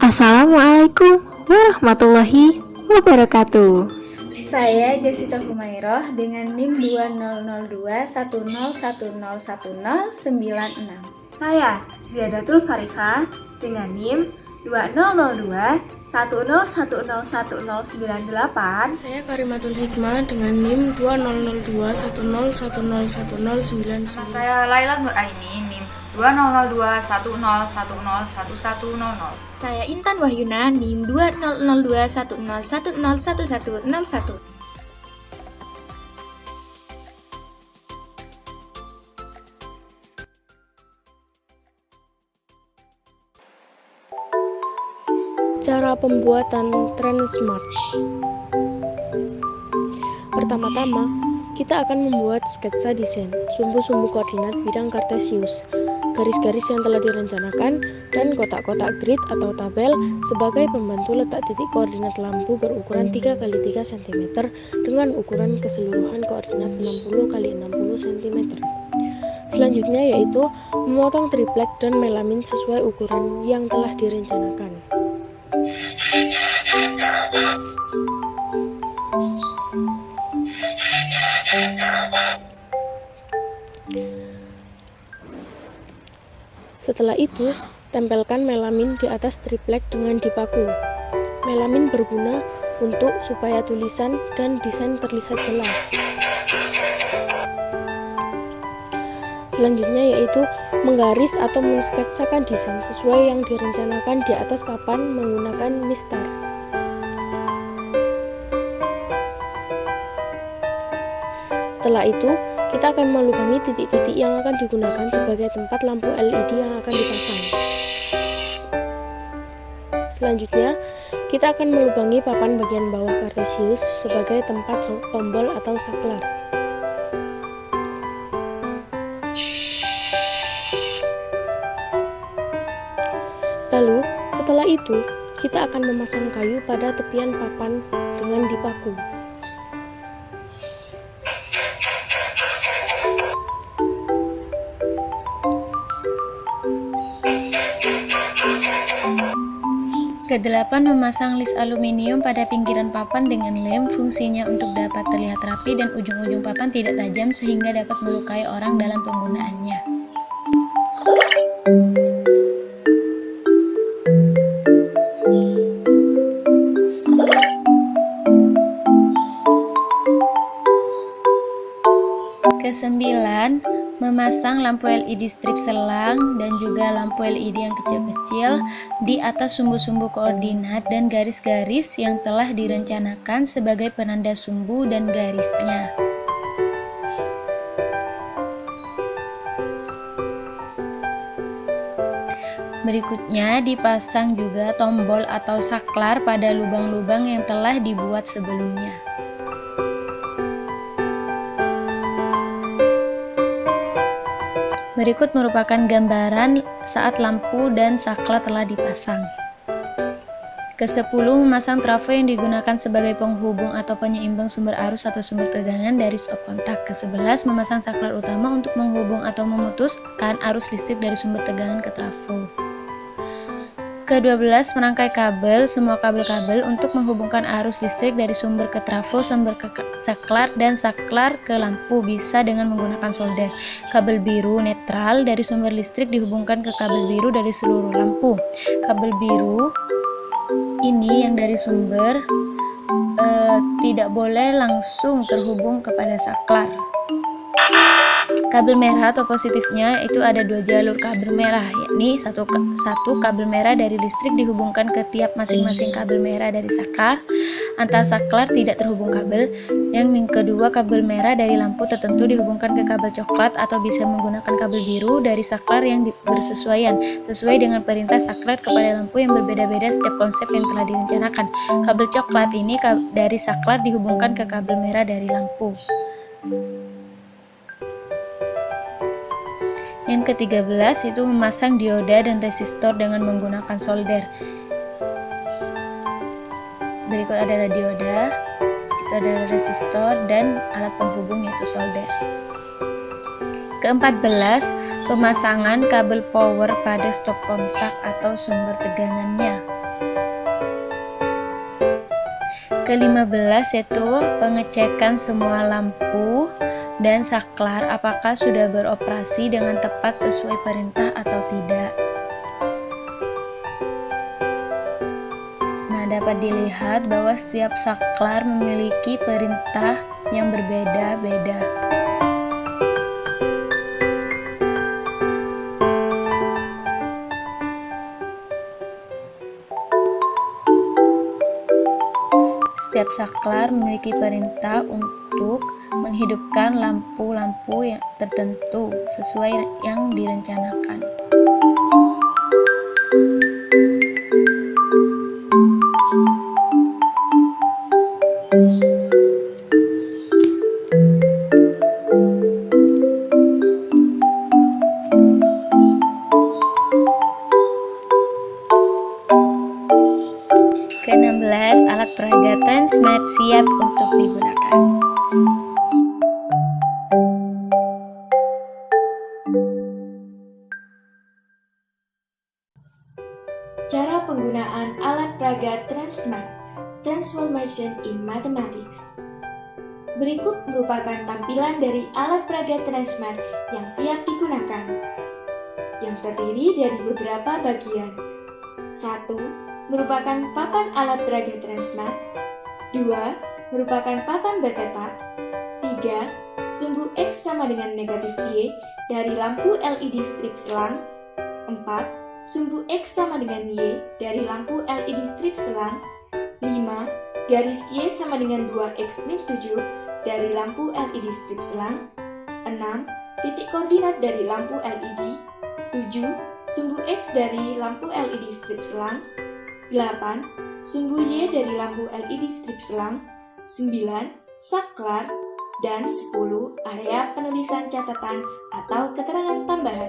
Assalamualaikum warahmatullahi wabarakatuh. Saya Jessica Humairoh dengan NIM 200210101096. Saya Ziyadatul Farika dengan NIM 200210101098. Saya Karimatul Hikmah dengan NIM 200210101099. Saya Laila Nuraini, NIM 20021010111100. Saya Intan Wahyuna, NIM 20021010111161. Cara pembuatan Transmart. Pertama-tama, kita akan membuat sketsa desain sumbu-sumbu koordinat bidang kartesius, garis-garis yang telah direncanakan, dan kotak-kotak grid atau tabel sebagai pembantu letak titik koordinat lampu berukuran 3x3 cm dengan ukuran keseluruhan koordinat 60x60 cm. Selanjutnya yaitu memotong triplek dan melamin sesuai ukuran yang telah direncanakan. Setelah itu, tempelkan melamin di atas triplek dengan dipaku. Melamin berguna untuk supaya tulisan dan desain terlihat jelas. Selanjutnya yaitu menggaris atau mensketsakan desain sesuai yang direncanakan di atas papan menggunakan mistar. Setelah itu, kita akan melubangi titik-titik yang akan digunakan sebagai tempat lampu LED yang akan dipasang. Selanjutnya, kita akan melubangi papan bagian bawah kartesius sebagai tempat tombol atau saklar. Lalu, setelah itu, kita akan memasang kayu pada tepian papan dengan dipaku. Kedelapan, memasang list aluminium pada pinggiran papan dengan lem. Fungsinya untuk dapat terlihat rapi dan ujung-ujung papan tidak tajam sehingga dapat melukai orang dalam penggunaannya. Kesembilan, memasang lampu LED strip selang dan juga lampu LED yang kecil-kecil di atas sumbu-sumbu koordinat dan garis-garis yang telah direncanakan sebagai penanda sumbu dan garisnya. Berikutnya, dipasang juga tombol atau saklar pada lubang-lubang yang telah dibuat sebelumnya. Berikut merupakan gambaran saat lampu dan saklar telah dipasang. Ke-10, memasang trafo yang digunakan sebagai penghubung atau penyeimbang sumber arus atau sumber tegangan dari stop kontak. Ke-11, memasang saklar utama untuk menghubung atau memutuskan arus listrik dari sumber tegangan ke trafo. Ke-12, merangkai kabel, semua kabel-kabel untuk menghubungkan arus listrik dari sumber ke trafo, sumber ke saklar, dan saklar ke lampu bisa dengan menggunakan solder. Kabel biru netral dari sumber listrik dihubungkan ke kabel biru dari seluruh lampu. Kabel biru ini yang dari sumber tidak boleh langsung terhubung kepada saklar. Kabel merah atau positifnya itu ada dua jalur kabel merah, yakni satu kabel merah dari listrik dihubungkan ke tiap masing-masing kabel merah dari saklar. Antar saklar tidak terhubung kabel. Yang kedua, kabel merah dari lampu tertentu dihubungkan ke kabel coklat atau bisa menggunakan kabel biru dari saklar yang bersesuaian sesuai dengan perintah saklar kepada lampu yang berbeda-beda setiap konsep yang telah direncanakan. Kabel coklat ini dari saklar dihubungkan ke kabel merah dari lampu. Yang ke-13 itu memasang dioda dan resistor dengan menggunakan solder. Berikut adalah dioda, itu adalah resistor, dan alat penghubung yaitu solder. Ke-14, pemasangan kabel power pada stop kontak atau sumber tegangannya. Ke-15 yaitu pengecekan semua lampu dan saklar apakah sudah beroperasi dengan tepat sesuai perintah atau tidak. Nah, dapat dilihat bahwa setiap saklar memiliki perintah yang berbeda-beda. Setiap saklar memiliki perintah untuk menghidupkan lampu-lampu yang tertentu sesuai yang direncanakan. Ke-16, alat peraga transmat siap untuk digunakan. Cara penggunaan alat peraga transmat, transformation in mathematics. Berikut merupakan tampilan dari alat peraga transmat yang siap digunakan, yang terdiri dari beberapa bagian. 1. Merupakan papan alat peraga transmat. 2. Merupakan papan berpetak. 3. Sumbu X sama dengan negatif Y dari lampu LED strip selang. 4. Sumbu X sama dengan Y dari lampu LED strip selang. 5. Garis Y sama dengan 2X-7 dari lampu LED strip selang. 6. Titik koordinat dari lampu LED. 7. Sumbu X dari lampu LED strip selang. 8. Sumbu Y dari lampu LED strip selang. 9. Saklar. Dan 10. Area penulisan catatan atau keterangan tambahan.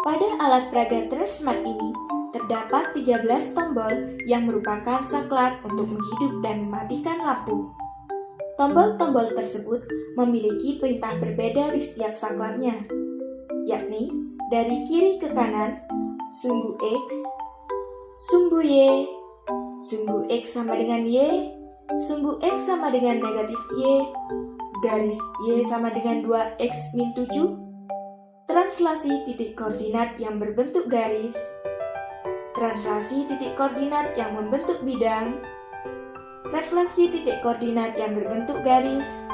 Pada alat peraga transmat ini, terdapat 13 tombol yang merupakan saklar untuk menghidup dan mematikan lampu. Tombol-tombol tersebut memiliki perintah berbeda di setiap saklarnya, yakni dari kiri ke kanan, sumbu X, sumbu Y, sumbu X sama dengan Y, sumbu X sama dengan negatif Y, garis Y sama dengan 2X-7, translasi titik koordinat yang berbentuk garis, translasi titik koordinat yang membentuk bidang, refleksi titik koordinat yang berbentuk garis,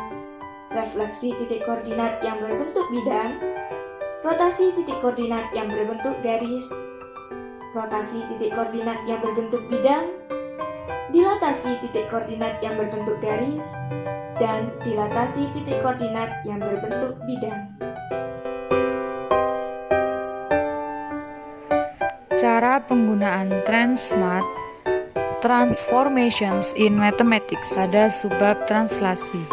refleksi titik koordinat yang berbentuk bidang, rotasi titik koordinat yang berbentuk garis, rotasi titik koordinat yang berbentuk bidang, dilatasi titik koordinat yang berbentuk garis, dan dilatasi titik koordinat yang berbentuk bidang. Cara penggunaan transmat transformations in mathematics pada subbab translasi.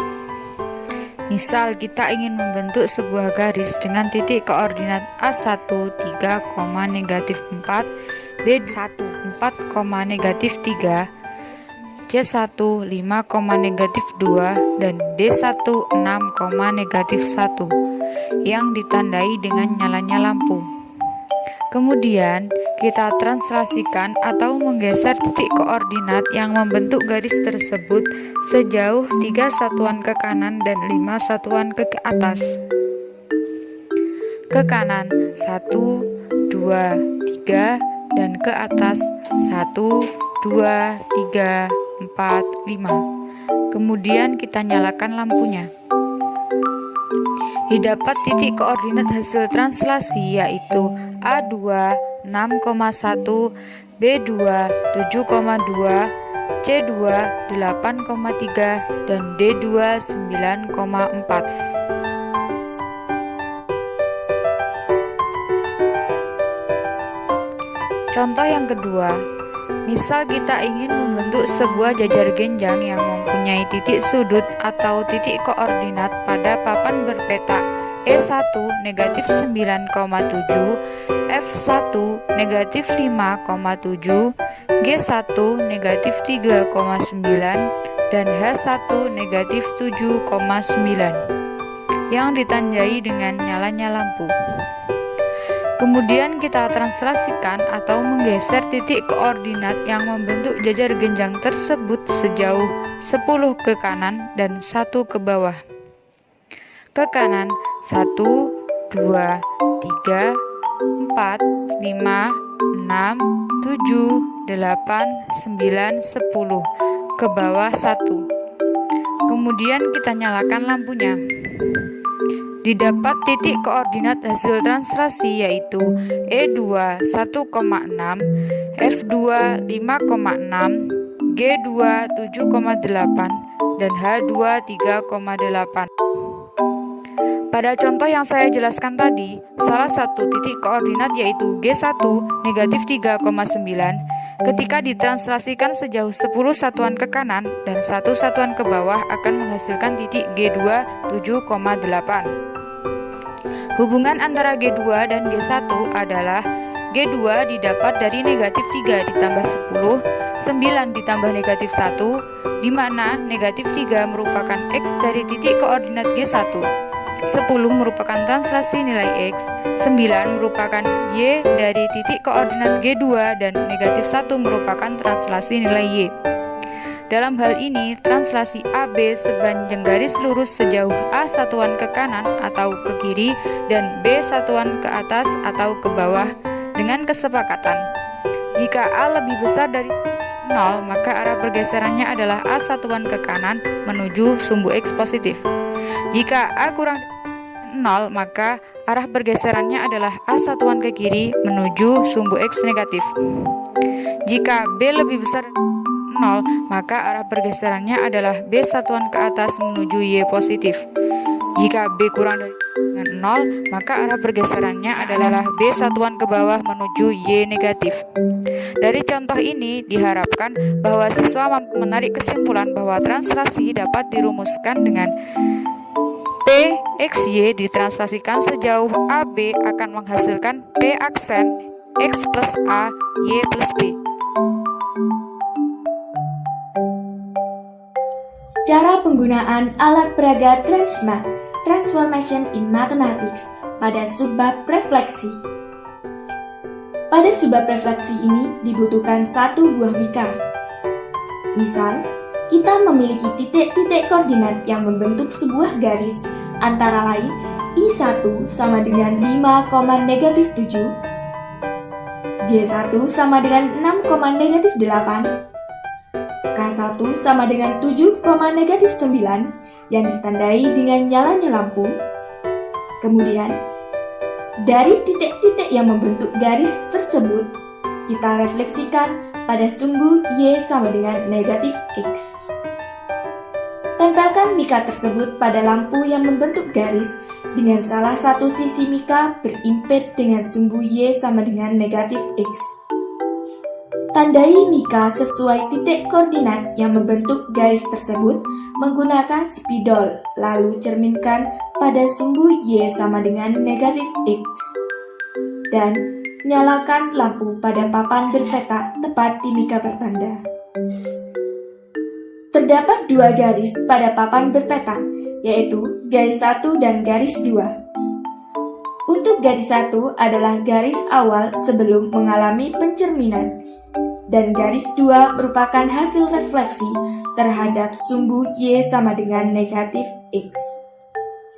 Misal kita ingin membentuk sebuah garis dengan titik koordinat A1 3, negatif 4, B1 4, negatif 3, C1 5, negatif 2, dan D1 6, negatif 1 yang ditandai dengan nyalanya lampu. Kemudian kita translasikan atau menggeser titik koordinat yang membentuk garis tersebut sejauh 3 satuan ke kanan dan 5 satuan ke atas. Ke kanan 1, 2, 3 dan ke atas 1, 2, 3, 4, 5. Kemudian kita nyalakan lampunya. Didapat titik koordinat hasil translasi yaitu A2 6,1, B2 7,2, C2 8,3, dan D2 9,4. Contoh yang kedua, misal kita ingin membentuk sebuah jajar genjang yang mempunyai titik sudut atau titik koordinat pada papan berpetak E1 negatif 9,7, F1 negatif 5,7, G1 negatif 3,9, dan H1 negatif 7,9 yang ditandai dengan nyalanya lampu. Kemudian kita translasikan atau menggeser titik koordinat yang membentuk jajar genjang tersebut sejauh 10 ke kanan dan 1 ke bawah. Ke kanan 1, 2, 3, 4, 5, 6, 7, 8, 9, 10. Ke bawah 1. Kemudian kita nyalakan lampunya. Didapat titik koordinat hasil translasi yaitu E2 1,6, F2 5,6, G2 7,8, dan H2 3,8. Pada contoh yang saya jelaskan tadi, salah satu titik koordinat yaitu G1 negatif 3,9 ketika ditranslasikan sejauh 10 satuan ke kanan dan 1 satuan ke bawah akan menghasilkan titik G2 7,8. Hubungan antara G2 dan G1 adalah G2 didapat dari negatif 3 ditambah 10, 9 ditambah negatif 1, di mana negatif 3 merupakan X dari titik koordinat G1, 10 merupakan translasi nilai X, 9 merupakan Y dari titik koordinat G2, dan negatif 1 merupakan translasi nilai Y. Dalam hal ini, translasi AB sepanjang garis lurus sejauh A satuan ke kanan atau ke kiri dan B satuan ke atas atau ke bawah dengan kesepakatan. Jika A lebih besar dari 0, maka arah pergeserannya adalah A satuan ke kanan menuju sumbu X positif. Jika A kurang 0, maka arah pergeserannya adalah A satuan ke kiri menuju sumbu X negatif. Jika B lebih besar 0, maka arah pergeserannya adalah B satuan ke atas menuju Y positif. Jika B kurang dari 0, maka arah pergeserannya adalah B satuan ke bawah menuju Y negatif. Dari contoh ini diharapkan bahwa siswa mampu menarik kesimpulan bahwa translasi dapat dirumuskan dengan P X Y ditranslasikan sejauh AB akan menghasilkan P aksen X plus A, Y plus B. Cara penggunaan alat peraga Transmat, Transformation in Mathematics, pada subbab refleksi. Pada subbab refleksi ini dibutuhkan satu buah mika. Misal, kita memiliki titik-titik koordinat yang membentuk sebuah garis, antara lain I1 sama dengan 5,-7, J1 sama dengan 6,-8, K1 sama dengan 7,-9 yang ditandai dengan nyalanya lampu. Kemudian, dari titik-titik yang membentuk garis tersebut, kita refleksikan pada sumbu Y sama dengan negatif X. Tempelkan mika tersebut pada lampu yang membentuk garis dengan salah satu sisi mika berimped dengan sumbu Y sama dengan negatif X. Tandai mika sesuai titik koordinat yang membentuk garis tersebut menggunakan spidol, lalu cerminkan pada sumbu Y sama dengan negatif X. Dan nyalakan lampu pada papan berpeta tepat di mika bertanda. Terdapat dua garis pada papan berpeta, yaitu garis 1 dan garis 2. Untuk garis 1 adalah garis awal sebelum mengalami pencerminan, dan garis 2 merupakan hasil refleksi terhadap sumbu Y sama dengan negatif X,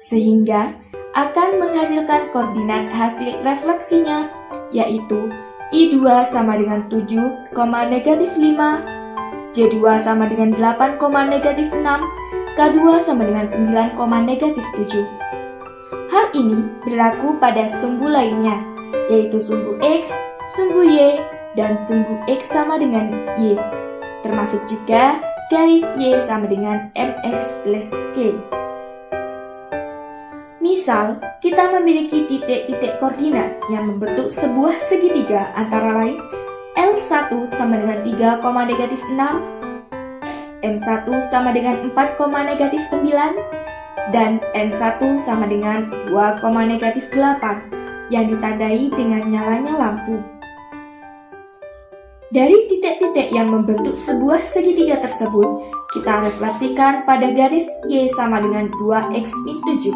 sehingga akan menghasilkan koordinat hasil refleksinya, yaitu I2 sama dengan 7,-5, J2 sama dengan 8,-6, K2 sama dengan 9,-7. Hal ini berlaku pada sumbu lainnya, yaitu sumbu X, sumbu Y, dan sumbu X sama dengan Y, termasuk juga garis Y sama dengan MX plus C. Misal, kita memiliki titik-titik koordinat yang membentuk sebuah segitiga antara lain L1 sama dengan 3,-6, M1 sama dengan 4,-9, dan N1 sama dengan 2,-8 yang ditandai dengan nyalanya lampu. Dari titik-titik yang membentuk sebuah segitiga tersebut, kita refleksikan pada garis Y sama dengan 2X min 7.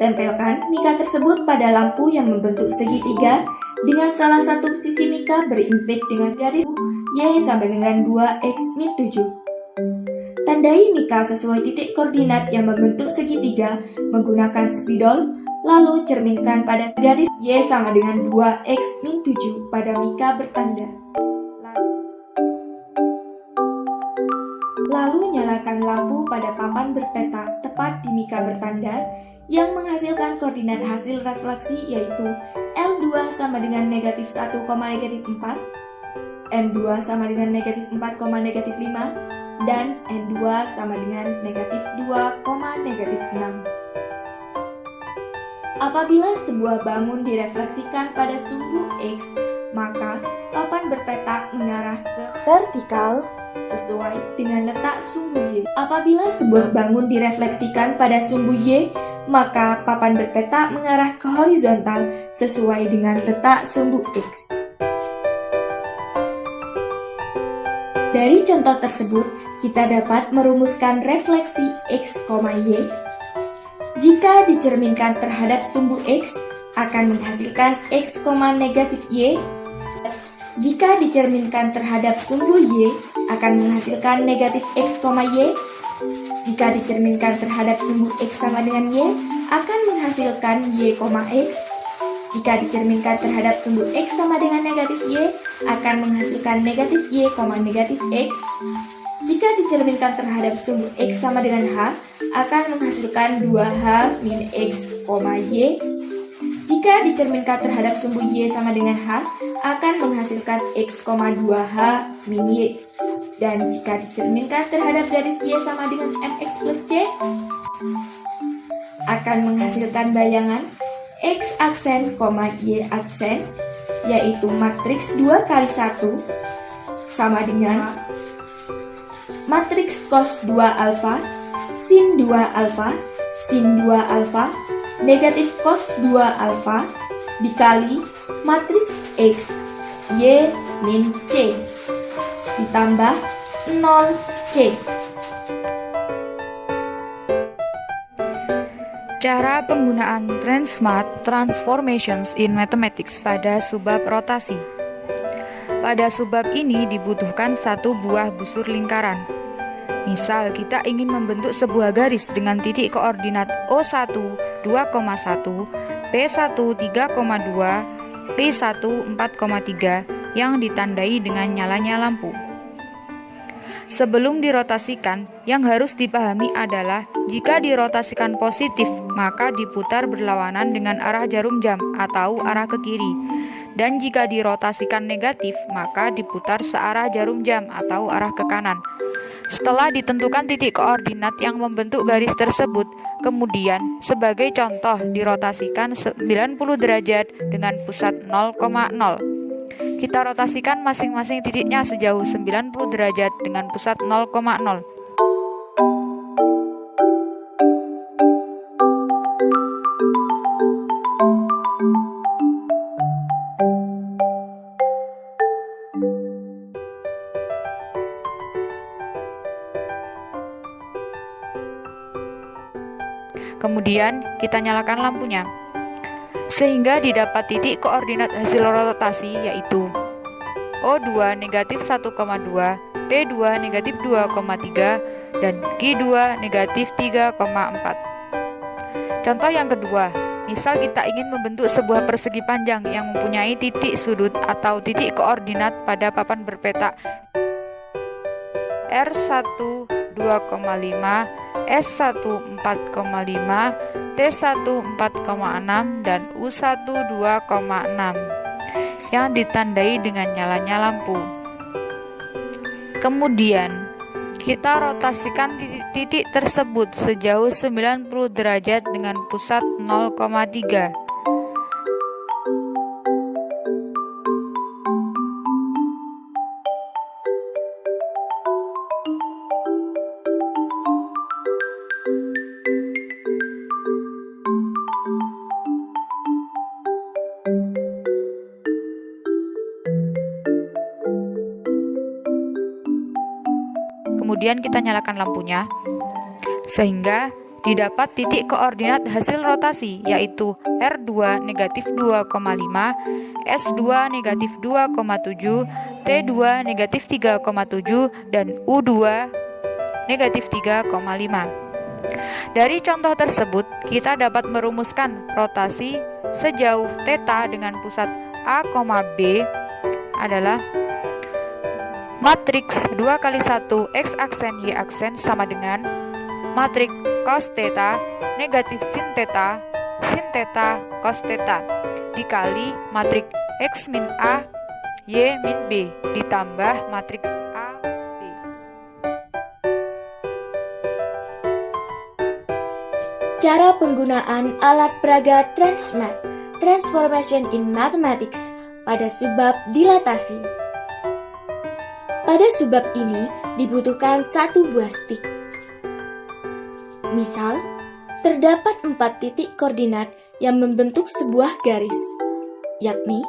Tempelkan mika tersebut pada lampu yang membentuk segitiga dengan salah satu sisi mika berimpit dengan garis Y sama dengan 2X min 7. Tandai mika sesuai titik koordinat yang membentuk segitiga menggunakan spidol, lalu cerminkan pada garis Y sama dengan 2X min 7 pada mika bertanda. Lalu nyalakan lampu pada papan berpeta tepat di mika bertanda yang menghasilkan koordinat hasil refleksi yaitu L2 sama dengan negatif 1, negatif 4, M2 sama dengan negatif 4, negatif 5, dan N2 sama dengan negatif 2, negatif 6. Apabila sebuah bangun direfleksikan pada sumbu X, maka papan berpeta mengarah ke vertikal sesuai dengan letak sumbu Y. Apabila sebuah bangun direfleksikan pada sumbu Y, maka papan berpeta mengarah ke horizontal sesuai dengan letak sumbu X. Dari contoh tersebut, kita dapat merumuskan refleksi X, Y. Jika dicerminkan terhadap sumbu X, akan menghasilkan X, negatif Y. Jika dicerminkan terhadap sumbu Y, akan menghasilkan negatif X, Y. Jika dicerminkan terhadap sumbu X sama dengan Y, akan menghasilkan Y, X. Jika dicerminkan terhadap sumbu X sama dengan negatif Y, akan menghasilkan negatif Y, negatif X. Jika dicerminkan terhadap sumbu X sama dengan H, akan menghasilkan 2H min X, Y. Jika dicerminkan terhadap sumbu Y sama dengan H, akan menghasilkan X, 2H min Y. Dan jika dicerminkan terhadap garis Y sama dengan MX plus C, akan menghasilkan bayangan X aksen, Y aksen, yaitu matriks 2 kali 1 sama dengan matriks cos 2 alfa, sin 2 alfa, sin 2 alfa, negatif cos 2 alfa, dikali matriks X, Y min C, ditambah 0C. Cara penggunaan Transmat Transformations in Mathematics pada subbab rotasi. Pada subbab ini dibutuhkan satu buah busur lingkaran. Misal kita ingin membentuk sebuah garis dengan titik koordinat O1 2,1, P1 3,2, T1 4,3 yang ditandai dengan nyalanya lampu. Sebelum dirotasikan, yang harus dipahami adalah jika dirotasikan positif, maka diputar berlawanan dengan arah jarum jam atau arah ke kiri. Dan jika dirotasikan negatif, maka diputar searah jarum jam atau arah ke kanan. Setelah ditentukan titik koordinat yang membentuk garis tersebut, kemudian sebagai contoh dirotasikan 90 derajat dengan pusat 0,0. Kita rotasikan masing-masing titiknya sejauh 90 derajat dengan pusat 0,0. Kemudian kita nyalakan lampunya sehingga didapat titik koordinat hasil rotasi yaitu O2 negatif 1,2, P2 negatif 2,3, dan Q2 negatif 3,4. Contoh yang kedua, misal kita ingin membentuk sebuah persegi panjang yang mempunyai titik sudut atau titik koordinat pada papan berpeta R1 2,5, S1 4,5, T1 4,6, dan U1 2,6 yang ditandai dengan nyalanya lampu. Kemudian kita rotasikan titik tersebut sejauh 90 derajat dengan pusat 0,3. kemudian kita nyalakan lampunya, sehingga didapat titik koordinat hasil rotasi, yaitu R2 negatif 2,5, S2 negatif 2,7, T2 negatif 3,7, dan U2 negatif 3,5. Dari contoh tersebut, kita dapat merumuskan rotasi sejauh θ dengan pusat A, B adalah matriks 2 kali 1 X aksen Y aksen sama dengan matriks cos θ negatif sin θ cos θ dikali matriks X min A Y min B ditambah matriks A B. Cara penggunaan alat peraga Transmat Transformation in Mathematics pada subbab dilatasi. Pada subbab ini dibutuhkan satu buah stik. Misal, terdapat 4 titik koordinat yang membentuk sebuah garis, yakni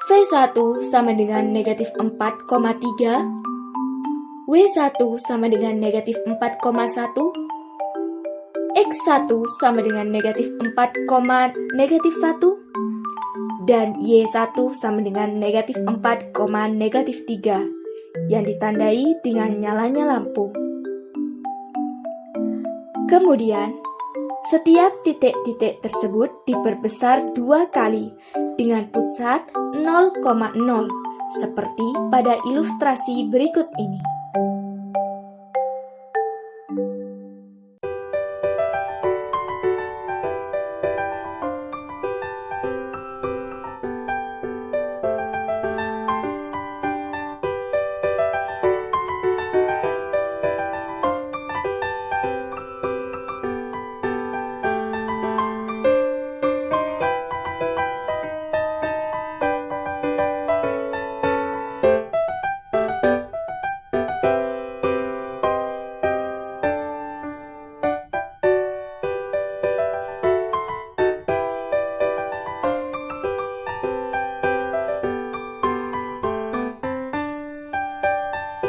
V1 sama dengan negatif 4,3, W1 sama dengan negatif 4,1, X1 sama dengan negatif 4, negatif 1, dan Y1 sama dengan negatif 4, negatif 3, yang ditandai dengan nyalanya lampu. Kemudian, setiap titik-titik tersebut diperbesar 2 kali dengan pusat 0,0 seperti pada ilustrasi berikut ini.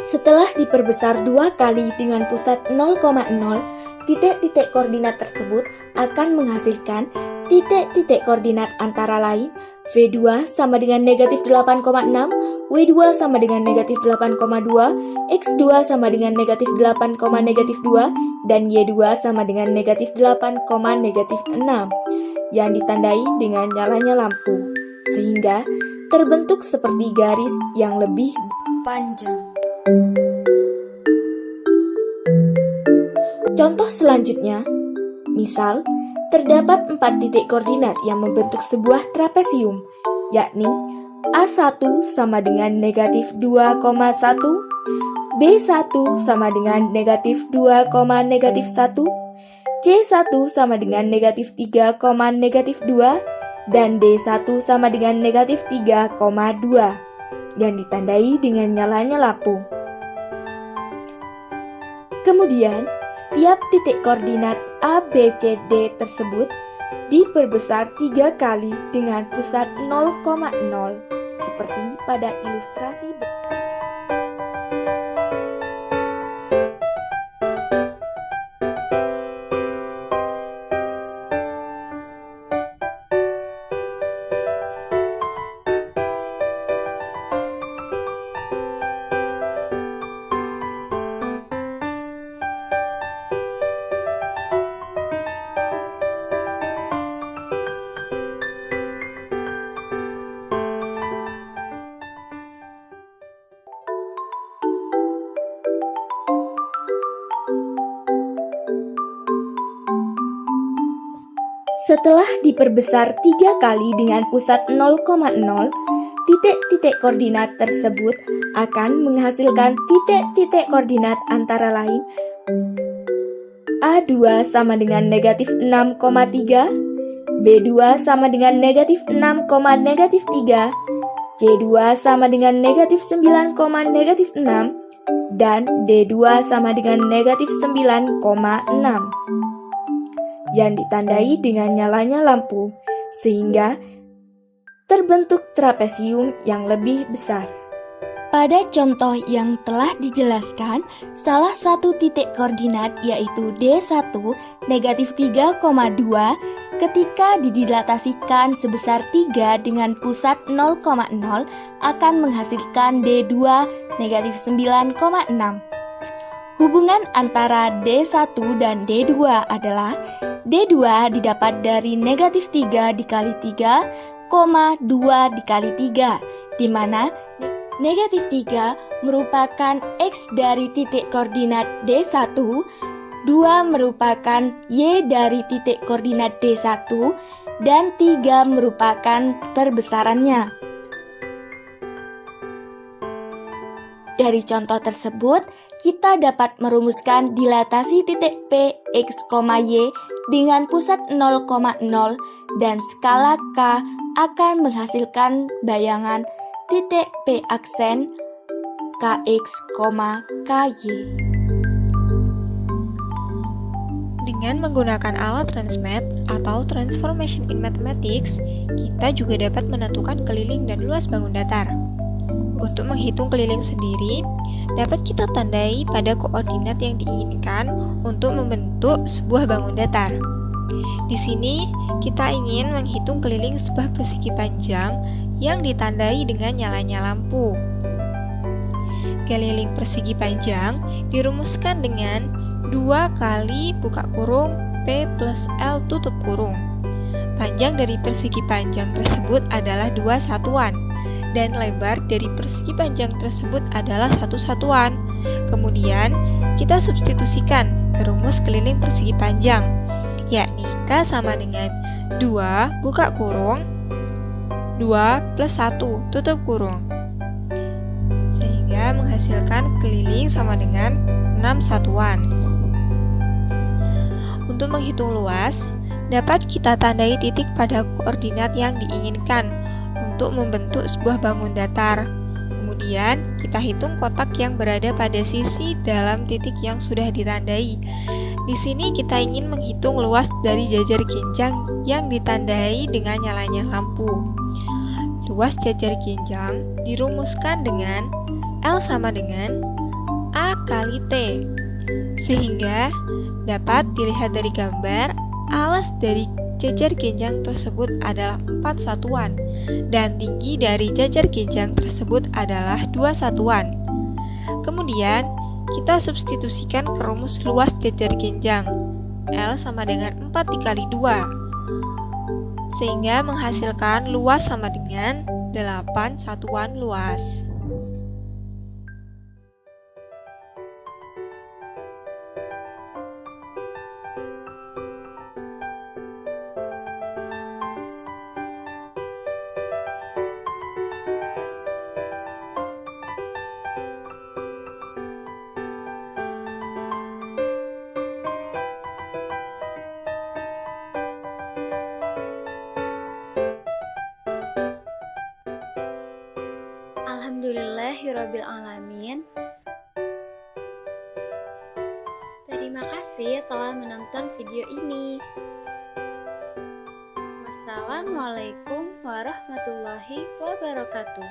Setelah diperbesar 2 kali dengan pusat 0,0, titik-titik koordinat tersebut akan menghasilkan titik-titik koordinat antara lain V2 sama dengan negatif 8,6, W2 sama dengan negatif 8,2, X2 sama dengan negatif 8, negatif 2, dan Y2 sama dengan negatif 8, negatif 6, yang ditandai dengan nyalanya lampu, sehingga terbentuk seperti garis yang lebih panjang. Contoh selanjutnya, misal terdapat 4 titik koordinat yang membentuk sebuah trapesium, yakni A1 sama dengan negatif 2,1, B1 sama dengan negatif 2, negatif 1, C1 sama dengan negatif 3, negatif 2, dan D1 sama dengan negatif 3,2, yang ditandai dengan nyalanya lampu. Kemudian, setiap titik koordinat A, B, C, D tersebut diperbesar 3 kali dengan pusat 0,0 seperti pada ilustrasi. Setelah diperbesar 3 kali dengan pusat 0,0, titik-titik koordinat tersebut akan menghasilkan titik-titik koordinat antara lain A2 sama dengan negatif 6,3, B2 sama dengan negatif 6, negatif 3, C2 sama dengan negatif 9, negatif 6, dan D2 sama dengan negatif 9,6, yang ditandai dengan nyalanya lampu, sehingga terbentuk trapesium yang lebih besar. Pada contoh yang telah dijelaskan, salah satu titik koordinat yaitu D1 negatif 3,2 ketika didilatasikan sebesar 3 dengan pusat 0,0 akan menghasilkan D2 negatif 9,6. Hubungan antara D1 dan D2 adalah D2 didapat dari negatif 3 dikali 3, 2 dikali 3, di mana negatif 3 merupakan X dari titik koordinat D1, 2 merupakan Y dari titik koordinat D1, dan 3 merupakan perbesarannya. Dari contoh tersebut, kita dapat merumuskan dilatasi titik P, X, Y dengan pusat 0,0 dan skala K akan menghasilkan bayangan titik P aksen KX, KY. Dengan menggunakan alat transmat atau transformation in mathematics, kita juga dapat menentukan keliling dan luas bangun datar. Untuk menghitung keliling sendiri, dapat kita tandai pada koordinat yang diinginkan untuk membentuk sebuah bangun datar. Di sini, kita ingin menghitung keliling sebuah persegi panjang yang ditandai dengan nyalanya lampu. Keliling persegi panjang dirumuskan dengan 2 kali buka kurung P plus L tutup kurung. Panjang dari persegi panjang tersebut adalah 2 satuan, dan lebar dari persegi panjang tersebut adalah 1 satuan. Kemudian, kita substitusikan ke rumus keliling persegi panjang, yakni K sama dengan 2 buka kurung 2 plus 1 tutup kurung, sehingga menghasilkan keliling sama dengan 6 satuan. Untuk menghitung luas, dapat kita tandai titik pada koordinat yang diinginkan untuk membentuk sebuah bangun datar. Kemudian, kita hitung kotak yang berada pada sisi dalam titik yang sudah ditandai. Di sini kita ingin menghitung luas dari jajar genjang yang ditandai dengan nyalanya lampu. Luas jajar genjang dirumuskan dengan L sama dengan A kali T, sehingga dapat dilihat dari gambar alas dari jajar genjang tersebut adalah 4 satuan dan tinggi dari jajar genjang tersebut adalah 2 satuan. Kemudian, kita substitusikan ke rumus luas jajar genjang. L sama dengan 4 dikali 2, sehingga menghasilkan luas sama dengan 8 satuan luas. Alhamdulillahirrabbilalamin. Terima kasih telah menonton video ini. Wassalamualaikum warahmatullahi wabarakatuh.